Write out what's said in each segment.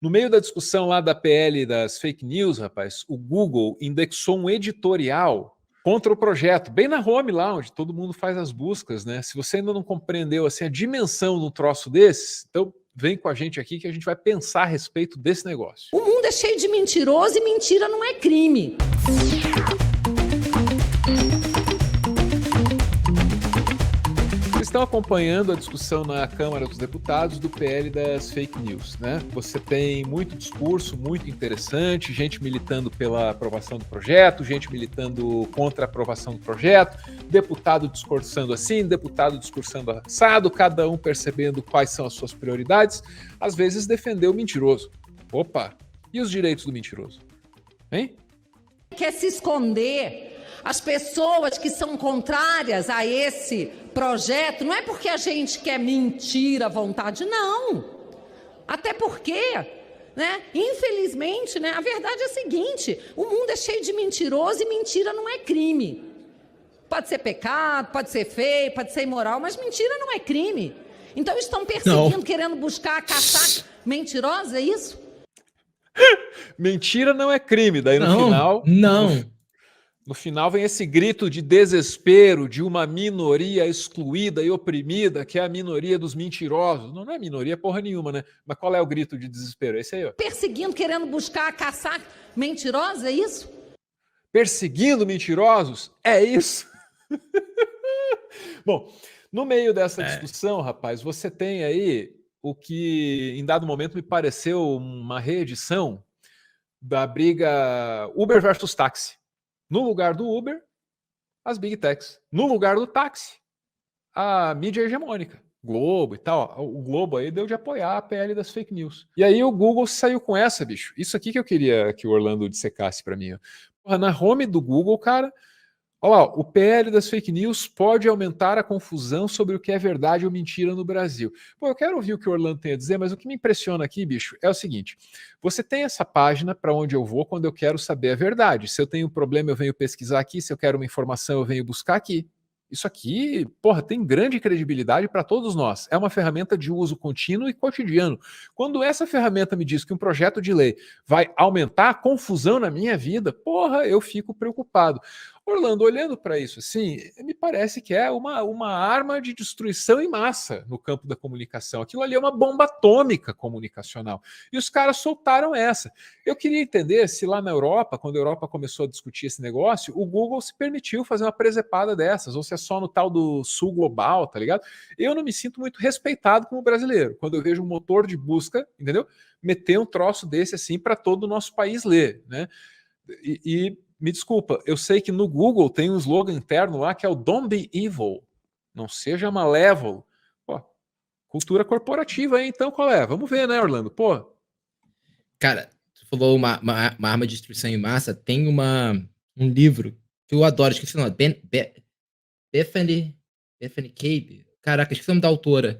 No meio da discussão lá da PL das fake news, rapaz, o Google indexou um editorial contra o projeto, bem na home lá, onde todo mundo faz as buscas, né? Se você ainda não compreendeu assim, a dimensão de um troço desse, então vem com a gente aqui que a gente vai pensar a respeito desse negócio. O mundo é cheio de mentiroso e mentira não é crime. Vocês estão acompanhando a discussão na Câmara dos Deputados do PL das fake news, né? Você tem muito discurso, muito interessante, gente militando pela aprovação do projeto, gente militando contra a aprovação do projeto, deputado discursando assim, deputado discursando assado, cada um percebendo quais são as suas prioridades, às vezes defender o mentiroso. Opa, e os direitos do mentiroso? Hein? Quer se esconder. As pessoas que são contrárias a esse projeto, não é porque a gente quer mentir à vontade, não. Até porque, né, infelizmente, né, a verdade é a seguinte, o mundo é cheio de mentiroso e mentira não é crime. Pode ser pecado, pode ser feio, pode ser imoral, mas mentira não é crime. Então estão perseguindo, não. Querendo buscar, caçar mentirosos, é isso? Mentira não é crime, daí no não, final... Não. No final vem esse grito de desespero de uma minoria excluída e oprimida, que é a minoria dos mentirosos. Não é minoria porra nenhuma, né? Mas qual é o grito de desespero? Esse aí, ó. Perseguindo, querendo buscar, caçar mentirosos, é isso? Perseguindo mentirosos? É isso? Bom, no meio dessa discussão, rapaz, você tem aí o que em dado momento me pareceu uma reedição da briga Uber versus táxi. No lugar do Uber, as Big Techs. No lugar do táxi, a mídia hegemônica. Globo e tal. O Globo aí deu de apoiar a PL das fake news. E aí o Google saiu com essa, bicho. Isso aqui que eu queria que o Orlando dissecasse pra mim. Porra, na home do Google, cara... Olha lá, o PL das fake news pode aumentar a confusão sobre o que é verdade ou mentira no Brasil. Pô, eu quero ouvir o que o Orlando tem a dizer, mas o que me impressiona aqui, bicho, é o seguinte. Você tem essa página para onde eu vou quando eu quero saber a verdade. Se eu tenho um problema, eu venho pesquisar aqui. Se eu quero uma informação, eu venho buscar aqui. Isso aqui, porra, tem grande credibilidade para todos nós. É uma ferramenta de uso contínuo e cotidiano. Quando essa ferramenta me diz que um projeto de lei vai aumentar a confusão na minha vida, porra, eu fico preocupado. Orlando, olhando para isso assim, me parece que é uma arma de destruição em massa no campo da comunicação. Aquilo ali é uma bomba atômica comunicacional. E os caras soltaram essa. Eu queria entender se lá na Europa, quando a Europa começou a discutir esse negócio, o Google se permitiu fazer uma presepada dessas, ou se é só no tal do Sul Global, tá ligado? Eu não me sinto muito respeitado como brasileiro, quando eu vejo um motor de busca, entendeu? Meter um troço desse assim para todo o nosso país ler, né? E me desculpa, eu sei que no Google tem um slogan interno lá que é o Don't be evil. Não seja malévolo. Pô, cultura corporativa, hein? Então qual é? Vamos ver, né, Orlando? Pô. Cara, você falou uma arma de destruição em massa. Tem um livro que eu adoro, esqueci o nome. Bethany Cabe. Caraca, esqueci o nome da autora.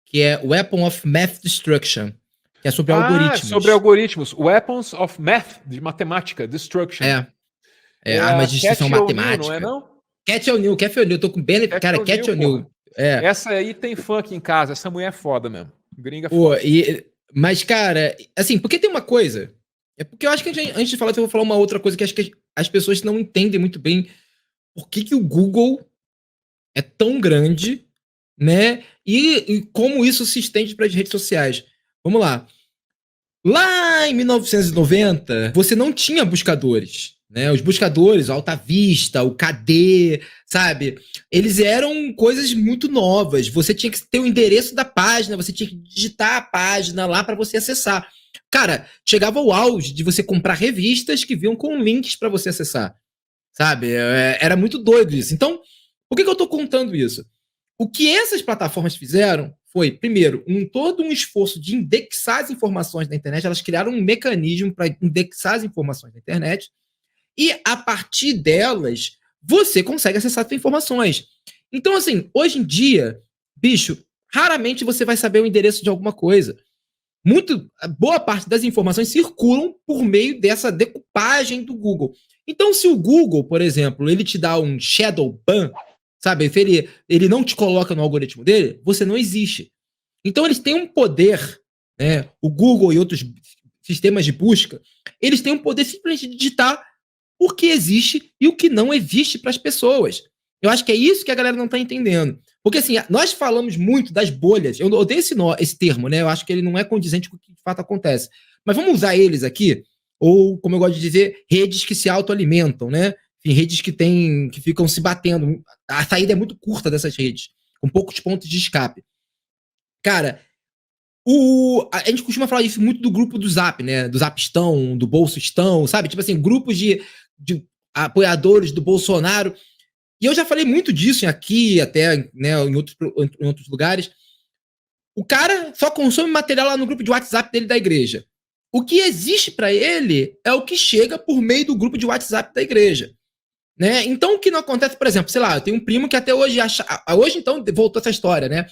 Que é Weapon of Math Destruction. Que é sobre algoritmos. Sobre algoritmos. Weapons of Math, de matemática, Destruction. Armas de destruição matemática. Não é não? Cat O'Neill, eu tô com bem... Cara, Cat O'Neill. Essa aí tem funk em casa, essa mulher é foda mesmo. Gringa foda. Mas, cara, assim, porque tem uma coisa... É porque eu acho que antes de falar, eu vou falar uma outra coisa que acho que as pessoas não entendem muito bem por que o Google é tão grande, né? E como isso se estende para as redes sociais. Vamos lá. Lá em 1990, você não tinha buscadores, né? Os buscadores, o Alta Vista, o KD, sabe? Eles eram coisas muito novas. Você tinha que ter o endereço da página, você tinha que digitar a página lá para você acessar. Cara, chegava o auge de você comprar revistas que vinham com links para você acessar, sabe? Era muito doido isso. Então, por que eu tô contando isso? O que essas plataformas fizeram foi, primeiro, todo um esforço de indexar as informações da internet. Elas criaram um mecanismo para indexar as informações da internet e, a partir delas, você consegue acessar as informações. Então, assim, hoje em dia, bicho, raramente você vai saber o endereço de alguma coisa. Boa parte das informações circulam por meio dessa decupagem do Google. Então, se o Google, por exemplo, ele te dá um shadow ban, sabe, ele não te coloca no algoritmo dele, você não existe. Então eles têm um poder, né? O Google e outros sistemas de busca, eles têm o poder simplesmente de digitar o que existe e o que não existe para as pessoas. Eu acho que é isso que a galera não está entendendo. Porque, assim, nós falamos muito das bolhas. Eu odeio esse termo, né? Eu acho que ele não é condizente com o que de fato acontece. Mas vamos usar eles aqui, ou, como eu gosto de dizer, redes que se autoalimentam, né? Enfim, redes que ficam se batendo. A saída é muito curta dessas redes, com poucos pontos de escape. Cara, a gente costuma falar isso muito do grupo do Zap, né? Do Zapistão, do Bolsostão, sabe? Tipo assim, grupos de apoiadores do Bolsonaro. E eu já falei muito disso aqui, até, né, em outros lugares. O cara só consome material lá no grupo de WhatsApp dele da igreja. O que existe para ele é o que chega por meio do grupo de WhatsApp da igreja. Né? Então, o que não acontece, por exemplo, sei lá, eu tenho um primo que até hoje hoje, então, voltou essa história, né?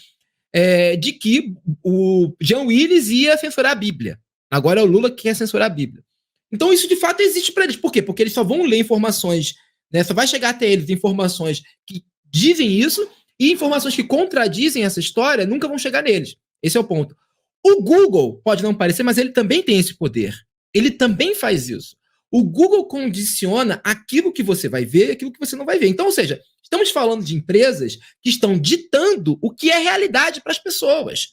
De que o Jean Willis ia censurar a Bíblia. Agora é o Lula que quer censurar a Bíblia. Então, isso de fato existe para eles. Por quê? Porque eles só vão ler informações, né? Só vai chegar até eles informações que dizem isso, e informações que contradizem essa história nunca vão chegar neles. Esse é o ponto. O Google pode não parecer, mas ele também tem esse poder. Ele também faz isso. O Google condiciona aquilo que você vai ver e aquilo que você não vai ver. Então, ou seja, estamos falando de empresas que estão ditando o que é realidade para as pessoas.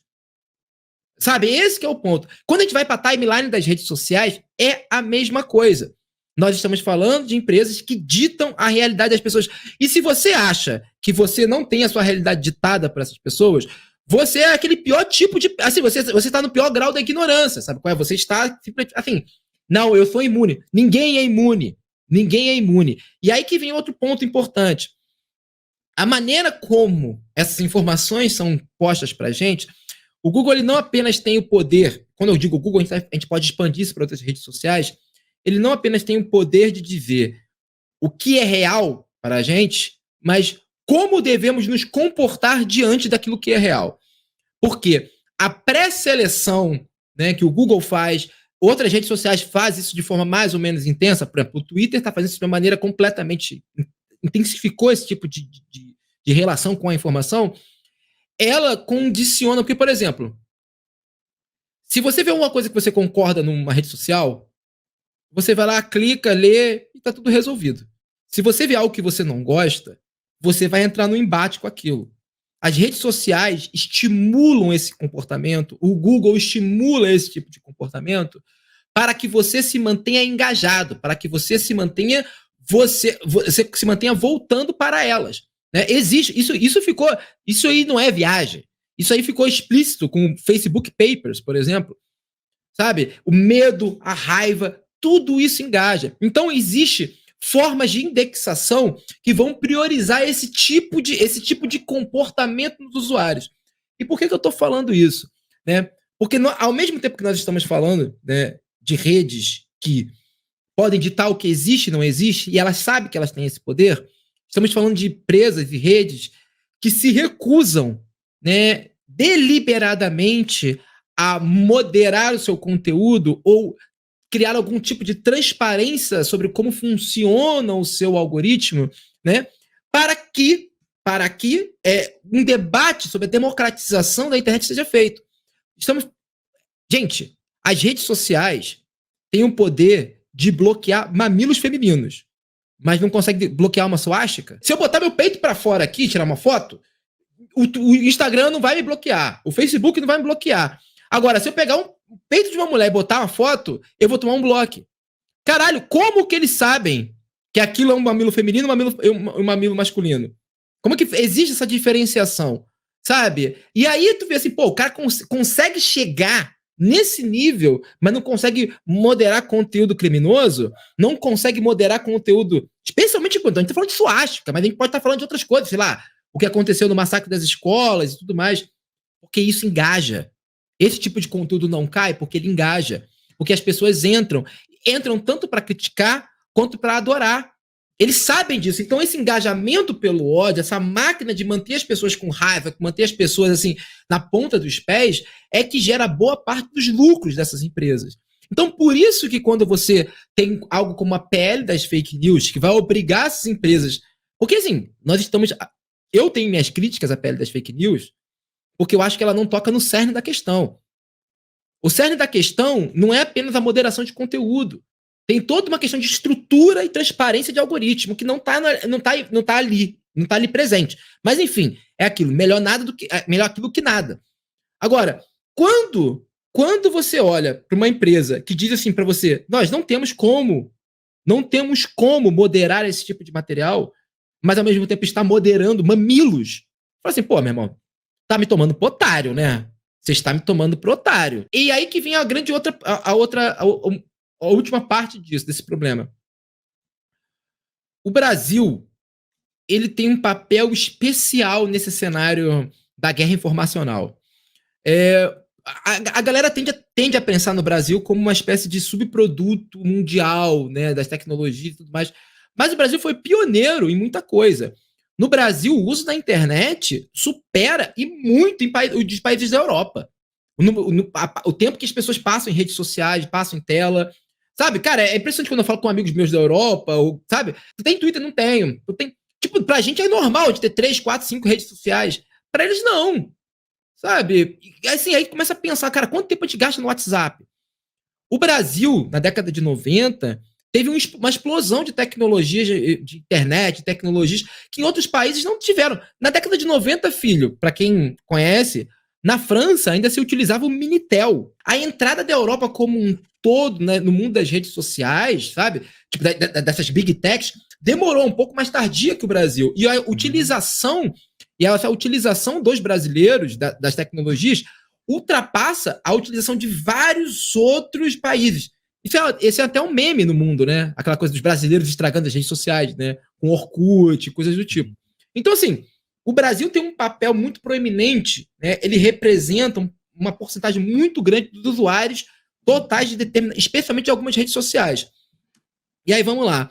Sabe? Esse que é o ponto. Quando a gente vai para a timeline das redes sociais, é a mesma coisa. Nós estamos falando de empresas que ditam a realidade das pessoas. E se você acha que você não tem a sua realidade ditada para essas pessoas, você é aquele pior tipo de... Assim, você está no pior grau da ignorância, sabe qual é? Você está simplesmente... Assim, não, eu sou imune. Ninguém é imune. Ninguém é imune. E aí que vem outro ponto importante. A maneira como essas informações são postas para a gente, o Google ele não apenas tem o poder... Quando eu digo Google, a gente pode expandir isso para outras redes sociais. Ele não apenas tem o poder de dizer o que é real para a gente, mas como devemos nos comportar diante daquilo que é real. Porque a pré-seleção, né, que o Google faz, outras redes sociais fazem isso de forma mais ou menos intensa, por exemplo, o Twitter está fazendo isso de uma maneira completamente... intensificou esse tipo de relação com a informação, ela condiciona... Porque, por exemplo, se você vê uma coisa que você concorda numa rede social, você vai lá, clica, lê e está tudo resolvido. Se você vê algo que você não gosta, você vai entrar no embate com aquilo. As redes sociais estimulam esse comportamento, o Google estimula esse tipo de comportamento para que você se mantenha engajado, para que você se mantenha você se mantenha voltando para elas. Né? Existe, isso aí não é viagem. Isso aí ficou explícito com o Facebook Papers, por exemplo. Sabe? O medo, a raiva, tudo isso engaja. Então, existe formas de indexação que vão priorizar esse tipo de comportamento nos usuários. E por que eu estou falando isso? Né? Porque ao mesmo tempo que nós estamos falando, né, de redes que podem ditar o que existe e não existe, e elas sabem que elas têm esse poder, estamos falando de empresas e redes que se recusam, né, deliberadamente a moderar o seu conteúdo ou criar algum tipo de transparência sobre como funciona o seu algoritmo, né, para que um debate sobre a democratização da internet seja feito. Gente, as redes sociais têm o poder de bloquear mamilos femininos, mas não consegue bloquear uma suástica. Se eu botar meu peito para fora aqui e tirar uma foto, o Instagram não vai me bloquear, o Facebook não vai me bloquear. Agora, se eu pegar um peito de uma mulher e botar uma foto, eu vou tomar um bloco. Caralho, como que eles sabem que aquilo é um mamilo feminino e um mamilo masculino? Como que existe essa diferenciação? Sabe? E aí tu vê assim, pô, o cara consegue chegar nesse nível, mas não consegue moderar conteúdo criminoso, não consegue moderar conteúdo, especialmente quando a gente tá falando de suástica, mas a gente pode estar falando de outras coisas, sei lá, o que aconteceu no massacre das escolas e tudo mais, porque isso engaja. Esse tipo de conteúdo não cai porque ele engaja, porque as pessoas entram tanto para criticar quanto para adorar. Eles sabem disso. Então, esse engajamento pelo ódio, essa máquina de manter as pessoas com raiva, manter as pessoas assim na ponta dos pés, é que gera boa parte dos lucros dessas empresas. Então, por isso que quando você tem algo como a PL das fake news, que vai obrigar essas empresas... Porque, assim, eu tenho minhas críticas à PL das fake news, porque eu acho que ela não toca no cerne da questão. O cerne da questão não é apenas a moderação de conteúdo. Tem toda uma questão de estrutura e transparência de algoritmo que não está ali presente. Mas, enfim, é aquilo. Melhor aquilo que nada. Agora, quando você olha para uma empresa que diz assim para você, nós não temos como moderar esse tipo de material, mas ao mesmo tempo está moderando mamilos. Fala assim, pô, meu irmão, tá me tomando por otário, né? Você está me tomando por otário. E aí que vem a última parte desse problema. O Brasil, ele tem um papel especial nesse cenário da guerra informacional. A galera tende a pensar no Brasil como uma espécie de subproduto mundial, né, das tecnologias e tudo mais. Mas o Brasil foi pioneiro em muita coisa. No Brasil, o uso da internet supera e muito os países da Europa. O tempo que as pessoas passam em redes sociais, passam em tela. Sabe, cara, é impressionante quando eu falo com amigos meus da Europa, sabe? Tu tem Twitter? Não tenho. Tipo, pra gente é normal de ter 3, 4, 5 redes sociais. Pra eles, não. Sabe? E assim, aí começa a pensar, cara, quanto tempo a gente gasta no WhatsApp? O Brasil, na década de 90, teve uma explosão de tecnologias, de internet, tecnologias, que em outros países não tiveram. Na década de 90, filho, para quem conhece, na França ainda se utilizava o Minitel. A entrada da Europa como um todo, né, no mundo das redes sociais, sabe? Tipo, dessas big techs, demorou um pouco mais tardia que o Brasil. E a utilização, essa utilização dos brasileiros, das tecnologias, ultrapassa a utilização de vários outros países. Esse é até um meme no mundo, né? Aquela coisa dos brasileiros estragando as redes sociais, né? Com Orkut, coisas do tipo. Então, assim, o Brasil tem um papel muito proeminente, né? Ele representa uma porcentagem muito grande dos usuários totais, especialmente de algumas redes sociais. E aí, vamos lá.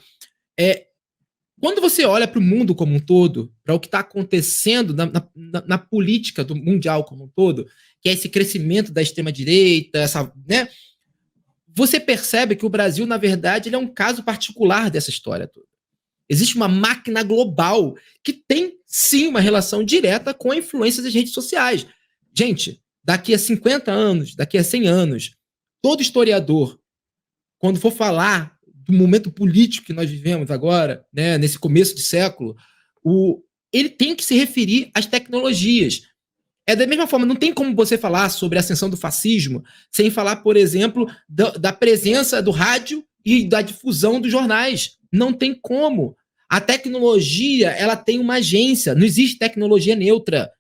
Quando você olha para o mundo como um todo, para o que está acontecendo na política do mundial como um todo, que é esse crescimento da extrema-direita, né? Você percebe que o Brasil, na verdade, ele é um caso particular dessa história toda. Existe uma máquina global que tem, sim, uma relação direta com a influência das redes sociais. Gente, daqui a 50 anos, daqui a 100 anos, todo historiador, quando for falar do momento político que nós vivemos agora, né, nesse começo de século, ele tem que se referir às tecnologias. Da mesma forma, não tem como você falar sobre a ascensão do fascismo sem falar, por exemplo, da presença do rádio e da difusão dos jornais. Não tem como. A tecnologia, ela tem uma agência, não existe tecnologia neutra.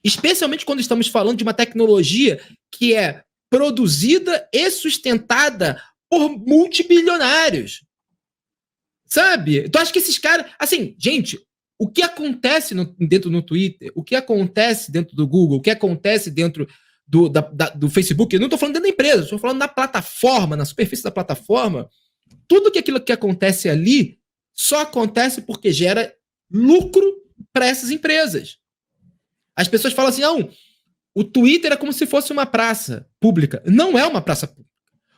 Especialmente quando estamos falando de uma tecnologia que é produzida e sustentada por multibilionários. Sabe? Então, acho que esses caras... Assim, gente, o que acontece dentro do Twitter, o que acontece dentro do Google, o que acontece dentro do Facebook, eu não estou falando dentro da empresa, estou falando na plataforma, na superfície da plataforma, tudo aquilo que acontece ali só acontece porque gera lucro para essas empresas. As pessoas falam assim, não, o Twitter é como se fosse uma praça pública. Não é uma praça pública.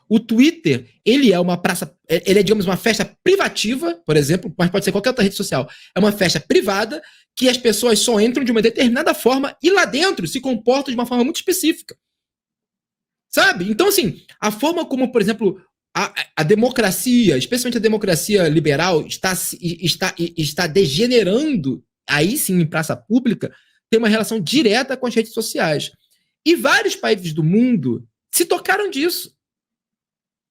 O Twitter, ele é uma praça, ele é, digamos, uma festa privativa, por exemplo, mas pode ser qualquer outra rede social. É uma festa privada que as pessoas só entram de uma determinada forma e lá dentro se comportam de uma forma muito específica. Sabe? Então, assim, a forma como, por exemplo, a democracia, especialmente a democracia liberal, está degenerando, aí sim, em praça pública, tem uma relação direta com as redes sociais. E vários países do mundo se tocaram disso.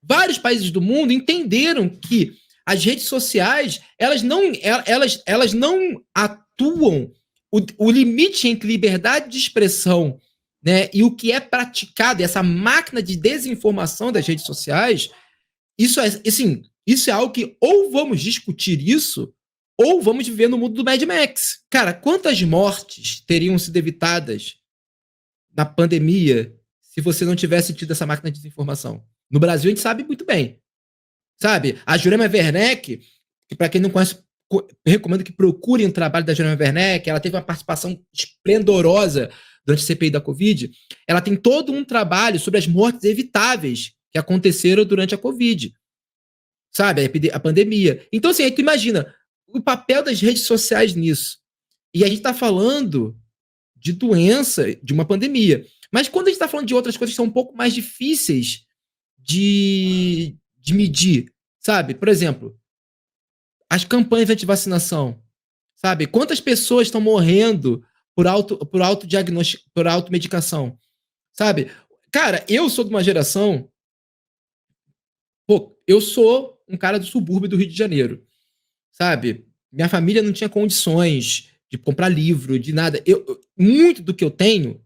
Vários países do mundo entenderam que as redes sociais, elas não atuam o limite entre liberdade de expressão, né, e o que é praticado, essa máquina de desinformação das redes sociais, isso é algo que ou vamos discutir isso, ou vamos viver no mundo do Mad Max. Cara, quantas mortes teriam sido evitadas na pandemia se você não tivesse tido essa máquina de desinformação? No Brasil, a gente sabe muito bem. Sabe? A Jurema Werneck, que para quem não conhece, recomendo que procurem o trabalho da Jurema Werneck, ela teve uma participação esplendorosa durante a CPI da Covid. Ela tem todo um trabalho sobre as mortes evitáveis que aconteceram durante a Covid. Sabe? A pandemia. Então, assim, aí tu imagina o papel das redes sociais nisso. E a gente está falando de doença, de uma pandemia. Mas quando a gente está falando de outras coisas que são um pouco mais difíceis de medir, sabe? Por exemplo, as campanhas anti-vacinação, sabe? Quantas pessoas estão morrendo por autodiagnóstico, por automedicação, sabe? Cara, eu sou de uma geração. Pô, eu sou um cara do subúrbio do Rio de Janeiro, sabe? Minha família não tinha condições de comprar livro, de nada. Muito do que eu tenho,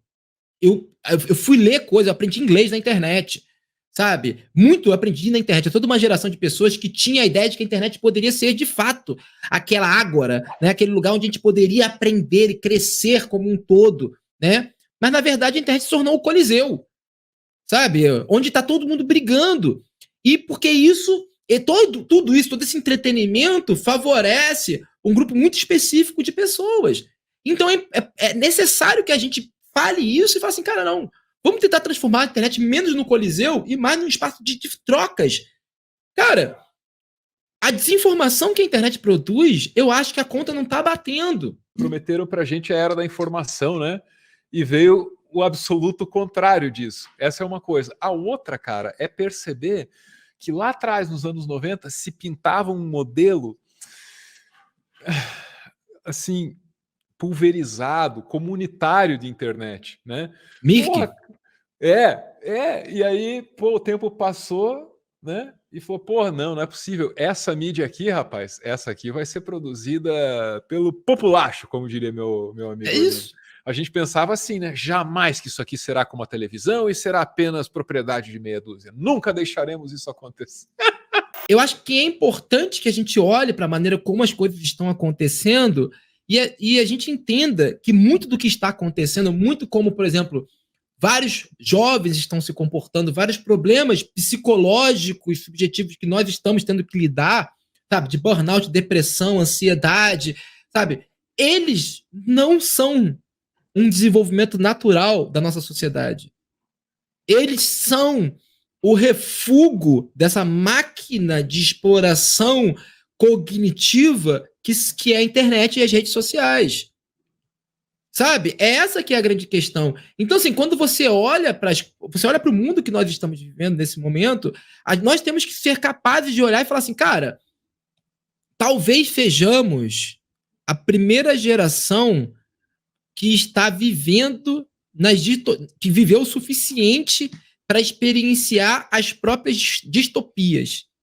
eu fui ler coisas, eu aprendi inglês na internet, sabe? Muito eu aprendi na internet. É toda uma geração de pessoas que tinha a ideia de que a internet poderia ser, de fato, aquela ágora, né? Aquele lugar onde a gente poderia aprender e crescer como um todo, né? Mas, na verdade, a internet se tornou o Coliseu, sabe? Onde está todo mundo brigando. E porque isso, tudo isso, todo esse entretenimento favorece um grupo muito específico de pessoas. Então é necessário que a gente fale isso e fale assim, cara, não, vamos tentar transformar a internet menos no Coliseu e mais num espaço de trocas. Cara, a desinformação que a internet produz, eu acho que a conta não tá batendo. Prometeram pra gente a era da informação, né? E veio o absoluto contrário disso. Essa é uma coisa. A outra, cara, é perceber que lá atrás, nos anos 90, se pintava um modelo assim, pulverizado, comunitário de internet, né? Mirk? E aí, pô, o tempo passou, né? E falou, porra, não é possível. Essa mídia aqui, rapaz, essa aqui vai ser produzida pelo populacho, como diria meu amigo. É isso. A gente pensava assim, né? Jamais que isso aqui será como a televisão e será apenas propriedade de meia dúzia. Nunca deixaremos isso acontecer. Eu acho que é importante que a gente olhe para a maneira como as coisas estão acontecendo e a gente entenda que muito do que está acontecendo, muito como, por exemplo, vários jovens estão se comportando, vários problemas psicológicos, subjetivos que nós estamos tendo que lidar, sabe, de burnout, depressão, ansiedade, sabe, eles não são um desenvolvimento natural da nossa sociedade. Eles são o refúgio dessa máquina de exploração cognitiva que é a internet e as redes sociais. Sabe? É essa que é a grande questão. Então, assim, quando você olha para o mundo que nós estamos vivendo nesse momento, nós temos que ser capazes de olhar e falar assim, cara, talvez sejamos a primeira geração que está vivendo que viveu o suficiente para experienciar as próprias distopias.